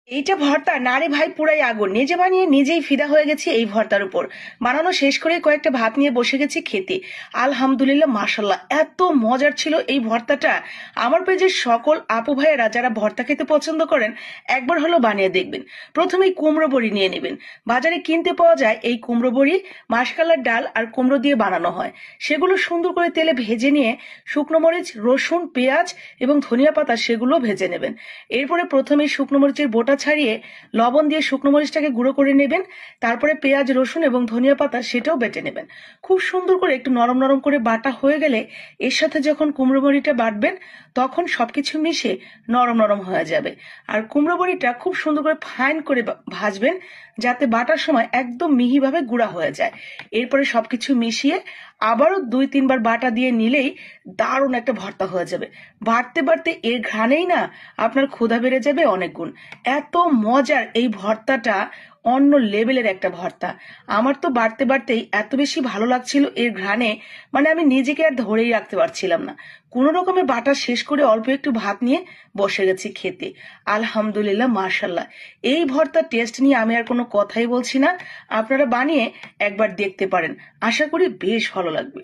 এইটা ভর্তা না রে ভাই, পুরাই আগুন। নিজে বানিয়ে নিজেই ফিদা হয়ে গেছি এই ভর্তার উপর। বানানো শেষ করে কয়েকটা ভাত নিয়ে বসে গেছি খেতে। আলহামদুলিল্লাহ, মাশাল্লাহ, এত মজার ছিল এই ভর্তাটা। আমার পেজের সকল আপু ভাইয়েরা যারা ভর্তা খেতে পছন্দ করেন, একবার হলো বানিয়ে দেখবেন। প্রথমেই কুমড়ো বড়ি নিয়ে নেবেন। বাজারে কিনতে পাওয়া যায় এই কুমড়ো বড়ি। মাসকালার ডাল আর কুমড়ো দিয়ে বানানো হয়। সেগুলো সুন্দর করে তেলে ভেজে নিয়ে শুকনো মরিচ, রসুন, পেঁয়াজ এবং ধনিয়া পাতা সেগুলো ভেজে নেবেন। এরপরে প্রথমে শুকনো মরিচের বোটা ছাড়িয়ে লবণ দিয়ে শুকনো মরিচটাকে গুঁড়ো করে নেবেন। তারপরে পেঁয়াজ, রসুন এবং ধনিয়া পাতা সেটাও বেটে নেবেন। খুব সুন্দর করে একটু নরম নরম করে বাটা হয়ে গেলে এর সাথে যখন কুমড়ো বড়িটা বাটবেন তখন সবকিছু মিশে নরম নরম হয়ে যাবে। আর কুমড়ো বড়িটা খুব সুন্দর করে ফাইন করে ভাজবেন, যাতে বাটার সময় একদম মিহিভাবে গুঁড়া হয়ে যায়। এরপরে সবকিছু মিশিয়ে আবারও 2-3 বার বাটা দিয়ে নিলেই দারুণ একটা ভর্তা হয়ে যাবে। বাড়তে বাড়তে এর ঘ্রাণেই না আপনার ক্ষুধা বেড়ে যাবে অনেক গুণ। এত মজার এই ভর্তাটা, অন্য লেভেলের একটা ভর্তা। আমার তো বাড়তে বাড়তেই এত বেশি ভালো লাগছিল এর ঘ্রাণে, মানে আমি নিজেকে আর ধরেই রাখতে পারছিলাম না। কোনো রকমে বাটা শেষ করে অল্প একটু ভাত নিয়ে বসে গেছি খেতে। আলহামদুলিল্লাহ, মাশাল্লাহ। এই ভর্তার টেস্ট নিয়ে আমি আর কোনো কথাই বলছি না। আপনারা বানিয়ে একবার দেখতে পারেন, আশা করি বেশ ভালো লাগবে।